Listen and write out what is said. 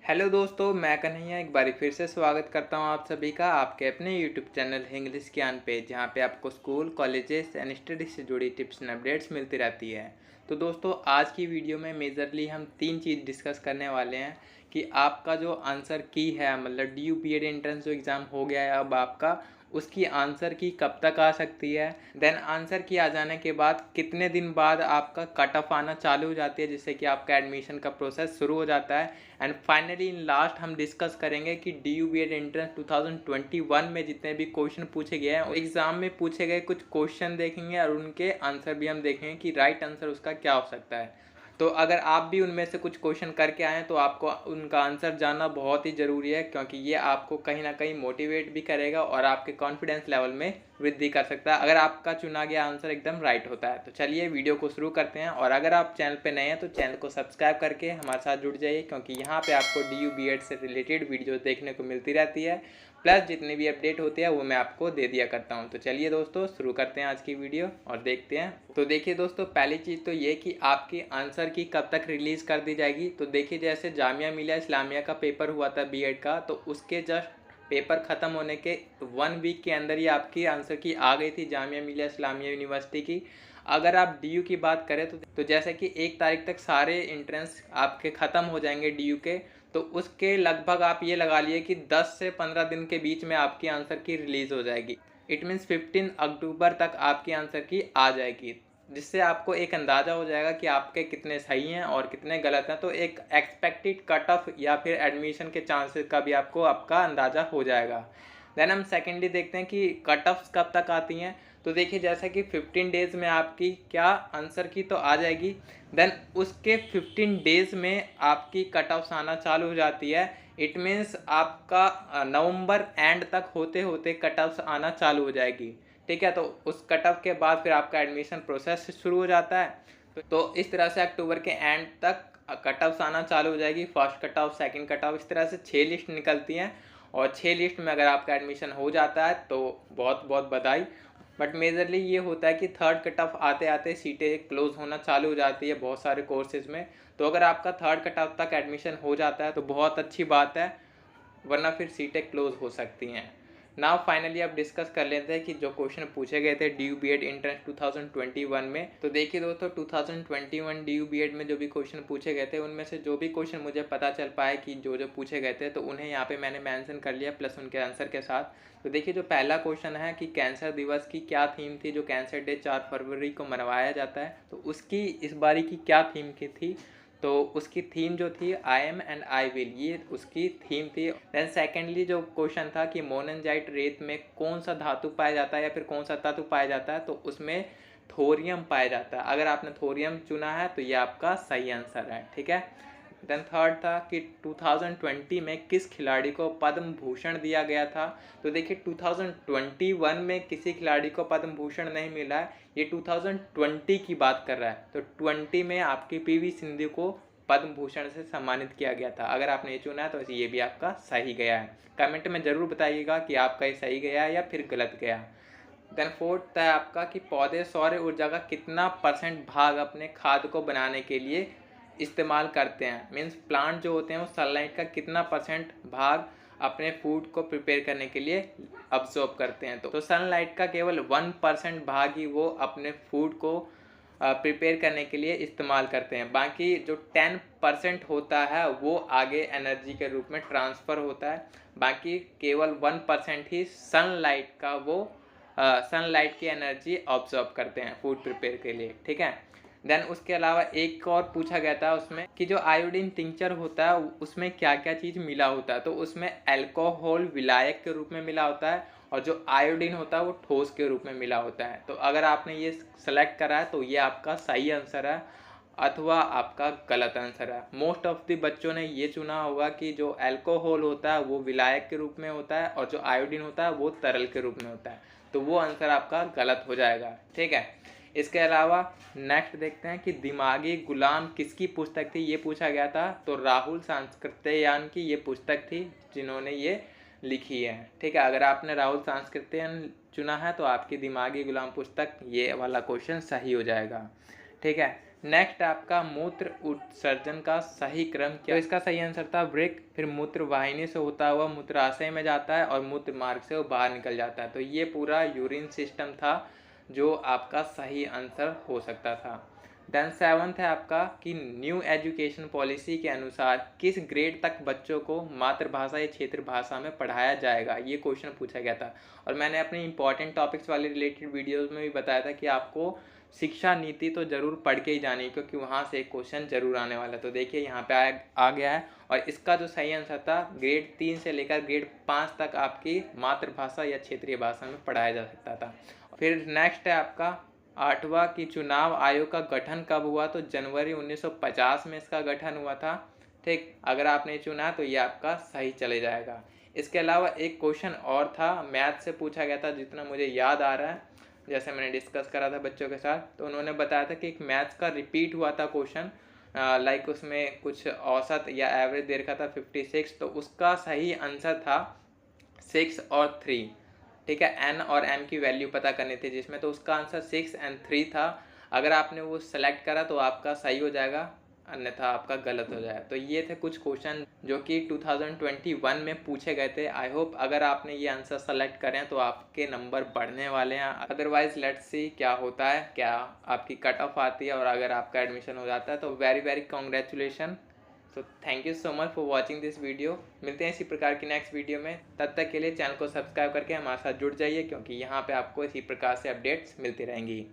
Hello दोस्तों, मैं कन्हैया एक बारी फिर से स्वागत करता हूं आप सभी का आपके अपने यूट्यूब चैनल इंग्लिश ज्ञान पे, जहां पे आपको स्कूल, कॉलेजेस एंड स्टडी से जुड़ी टिप्स एंड अपडेट्स मिलती रहती है। तो दोस्तों, आज की वीडियो में मेजरली हम तीन चीज़ डिस्कस करने वाले हैं कि आपका जो आंसर की है, मतलब D U B Ed entrance जो एग्ज़ाम हो गया है अब आपका, उसकी आंसर की कब तक आ सकती है। देन आंसर की आ जाने के बाद कितने दिन बाद आपका कट ऑफ आना चालू हो जाती है, जिससे कि आपका एडमिशन का प्रोसेस शुरू हो जाता है। एंड फाइनली इन लास्ट हम डिस्कस करेंगे कि D U B Ed entrance 2021 में जितने भी क्वेश्चन पूछे गए हैं, एग्जाम में पूछे गए कुछ क्वेश्चन देखेंगे और उनके आंसर भी हम देखेंगे कि राइट आंसर उसका क्या हो सकता है। तो अगर आप भी उनमें से कुछ क्वेश्चन करके आएँ तो आपको उनका आंसर जानना बहुत ही ज़रूरी है, क्योंकि ये आपको कहीं ना कहीं मोटिवेट भी करेगा और आपके कॉन्फिडेंस लेवल में वृद्धि कर सकता है अगर आपका चुना गया आंसर एकदम राइट होता है। तो चलिए वीडियो को शुरू करते हैं, और अगर आप चैनल पे नए हैं तो चैनल को सब्सक्राइब करके हमारे साथ जुड़ जाइए, क्योंकि यहाँ पे आपको डी यू बी एड से रिलेटेड वीडियो देखने को मिलती रहती है। प्लस जितनी भी अपडेट होती है वो मैं आपको दे दिया करता हूँ। तो चलिए दोस्तों, शुरू करते हैं आज की वीडियो और देखते हैं। तो देखिए दोस्तों, पहली चीज़ तो ये कि आपकी आंसर की कब तक रिलीज़ कर दी जाएगी। तो देखिए, जैसे जामिया मिलिया इस्लामिया का पेपर हुआ था बी एड का, तो उसके जस्ट पेपर ख़त्म होने के 1 वीक के अंदर ही आपकी आंसर की आ गई थी जामिया मिलिया इस्लामिया यूनिवर्सिटी की। अगर आप डी यू की बात करें तो जैसे कि 1 तारीख तक सारे एंट्रेंस आपके ख़त्म हो जाएंगे डी यू के, तो उसके लगभग आप ये लगा लिए कि 10 से 15 दिन के बीच में आपकी आंसर की रिलीज़ हो जाएगी। इट मीन्स 15 अक्टूबर तक आपकी आंसर की आ जाएगी, जिससे आपको एक अंदाज़ा हो जाएगा कि आपके कितने सही हैं और कितने गलत हैं। तो एक एक्सपेक्टेड कट ऑफ या फिर एडमिशन के चांसेस का भी आपका अंदाज़ा हो जाएगा। देन हम सेकेंडली देखते हैं कि कट ऑफ्स कब तक आती हैं। तो देखिए, जैसे कि 15 डेज़ में आपकी क्या आंसर की तो आ जाएगी। देन उसके 15 डेज़ में आपकी कट ऑफ्स आना चालू हो जाती है। इट मीन्स आपका नवंबर एंड तक होते होते कट ऑफ्स आना चालू हो जाएगी। ठीक है, तो उस कट ऑफ के बाद फिर आपका एडमिशन प्रोसेस शुरू हो जाता है। तो इस तरह से अक्टूबर के एंड तक कट ऑफ्स आना चालू हो जाएगी। First cut off, second cut off, इस तरह से 6 लिस्ट निकलती हैं, और 6 लिस्ट में अगर आपका एडमिशन हो जाता है तो बहुत बहुत बधाई। बट मेजरली ये होता है कि थर्ड कट ऑफ आते आते सीटें क्लोज होना चालू हो जाती है बहुत सारे कोर्सेज में। तो अगर आपका थर्ड कट ऑफ तक एडमिशन हो जाता है तो बहुत अच्छी बात है, वरना फिर सीटें क्लोज हो सकती हैं। नाउ फाइनली अब डिस्कस कर लेते हैं कि जो क्वेश्चन पूछे गए थे D U B Ed entrance 2021 में। तो देखिए दोस्तों, 2021 डी यू बी एड में जो भी क्वेश्चन पूछे गए थे, उनमें से जो भी क्वेश्चन मुझे पता चल पाए कि जो जो पूछे गए थे, तो उन्हें यहाँ पे मैंने मेंशन कर लिया प्लस उनके आंसर के साथ। तो देखिए, जो पहला क्वेश्चन है कि कैंसर दिवस की क्या थीम थी, जो कैंसर डे 4 फरवरी को मनाया जाता है, तो उसकी इस बारी की क्या थीम की थी। तो उसकी थीम जो थी I am and I will, ये उसकी थीम थी। देन सेकेंडली जो क्वेश्चन था कि मोननजाइट रेत में कौन सा धातु पाया जाता है या फिर कौन सा तत्व पाया जाता है, तो उसमें थोरियम पाया जाता है। अगर आपने थोरियम चुना है तो ये आपका सही आंसर है। ठीक है। देन थर्ड था कि 2020 में किस खिलाड़ी को पद्म भूषण दिया गया था। तो देखिए, 2021 में किसी खिलाड़ी को पद्म भूषण नहीं मिला है, ये 2020 की बात कर रहा है। तो 20 में आपकी पीवी सिंधु को पद्म भूषण से सम्मानित किया गया था। अगर आपने ये चुना है तो ये भी आपका सही गया है। कमेंट में ज़रूर बताइएगा कि आपका ये सही गया है या फिर गलत गया। देन फोर्थ है आपका कि पौधे सौर ऊर्जा का कितना % भाग अपने खाद को बनाने के लिए इस्तेमाल करते हैं। मीन्स प्लांट जो होते हैं वो सनलाइट का कितना % भाग अपने फूड को प्रिपेयर करने के लिए अब्जॉर्ब करते हैं। तो सनलाइट का केवल 1% भाग ही वो अपने फूड को प्रिपेयर करने के लिए इस्तेमाल करते हैं। बाकी जो 10% होता है वो आगे एनर्जी के रूप में ट्रांसफ़र होता है। बाकी केवल 1% ही सनलाइट का वो सनलाइट की एनर्जी ऑब्जॉर्व करते हैं फूड प्रिपेयर के लिए। ठीक है। देन उसके अलावा एक और पूछा गया था उसमें कि जो आयोडीन टिंचर होता है उसमें क्या क्या चीज़ मिला होता है। तो उसमें अल्कोहल विलायक के रूप में मिला होता है, और जो आयोडीन होता है वो ठोस के रूप में मिला होता है। तो अगर आपने ये सेलेक्ट करा है तो ये आपका सही आंसर है अथवा आपका गलत आंसर है। मोस्ट ऑफ द बच्चों ने ये चुना होगा कि जो अल्कोहल होता है वो विलायक के रूप में होता है और जो आयोडीन होता है वो तरल के रूप में होता है। तो वो आंसर आपका गलत हो जाएगा। ठीक है। इसके अलावा नेक्स्ट देखते हैं कि दिमागी गुलाम किसकी पुस्तक थी, ये पूछा गया था। तो राहुल सांस्कृत्यायन की ये पुस्तक थी जिन्होंने ये लिखी है। ठीक है। अगर आपने राहुल सांस्कृत्यायन चुना है तो आपकी दिमागी गुलाम पुस्तक ये वाला क्वेश्चन सही हो जाएगा। ठीक है। नेक्स्ट आपका मूत्र उत्सर्जन का सही क्रम क्या? तो इसका सही आंसर था वृक्क, फिर मूत्र वाहिनी से होता हुआ मूत्राशय में जाता है और मूत्र मार्ग से वो बाहर निकल जाता है। तो ये पूरा यूरिन सिस्टम था जो आपका सही आंसर हो सकता था। देन 7th है आपका कि न्यू एजुकेशन पॉलिसी के अनुसार किस ग्रेड तक बच्चों को मातृभाषा या क्षेत्र भाषा में पढ़ाया जाएगा, ये क्वेश्चन पूछा गया था। और मैंने अपने इंपॉर्टेंट टॉपिक्स वाले रिलेटेड वीडियोस में भी बताया था कि आपको शिक्षा नीति तो ज़रूर पढ़ के ही जानी, क्योंकि वहाँ से एक क्वेश्चन जरूर आने वाला है। तो देखिए यहाँ पे आ गया है, और इसका जो सही आंसर था ग्रेड 3 से लेकर ग्रेड 5 तक आपकी मातृभाषा या क्षेत्रीय भाषा में पढ़ाया जा सकता था। फिर नेक्स्ट है आपका 8वां कि चुनाव आयोग का गठन कब हुआ? तो जनवरी 1950 में इसका गठन हुआ था। ठीक, अगर आपने चुना तो ये आपका सही चले जाएगा। इसके अलावा एक क्वेश्चन और था, मैथ से पूछा गया था जितना मुझे याद आ रहा है, जैसे मैंने डिस्कस करा था बच्चों के साथ, तो उन्होंने बताया था कि एक मैथ्स का रिपीट हुआ था क्वेश्चन, लाइक उसमें कुछ औसत या एवरेज दे रखा था 56, तो उसका सही आंसर था 6 और 3। ठीक है, n और m की वैल्यू पता करनी थी जिसमें, तो उसका आंसर 6 और 3 था। अगर आपने वो सेलेक्ट करा तो आपका सही हो जाएगा, अन्यथा आपका गलत हो जाएगा। तो ये थे कुछ क्वेश्चन जो कि 2021 में पूछे गए थे। आई होप अगर आपने ये आंसर सेलेक्ट करें तो आपके नंबर बढ़ने वाले हैं। अदरवाइज लेट्स सी क्या होता है, क्या आपकी कट ऑफ आती है, और अगर आपका एडमिशन हो जाता है तो very very congratulation. So thank you so much for watching this video. मिलते हैं इसी प्रकार की नेक्स्ट वीडियो में। तब तक के लिए चैनल को सब्सक्राइब करके हमारे साथ जुड़ जाइए, क्योंकि यहाँ पे आपको इसी प्रकार से अपडेट्स मिलती रहेंगी।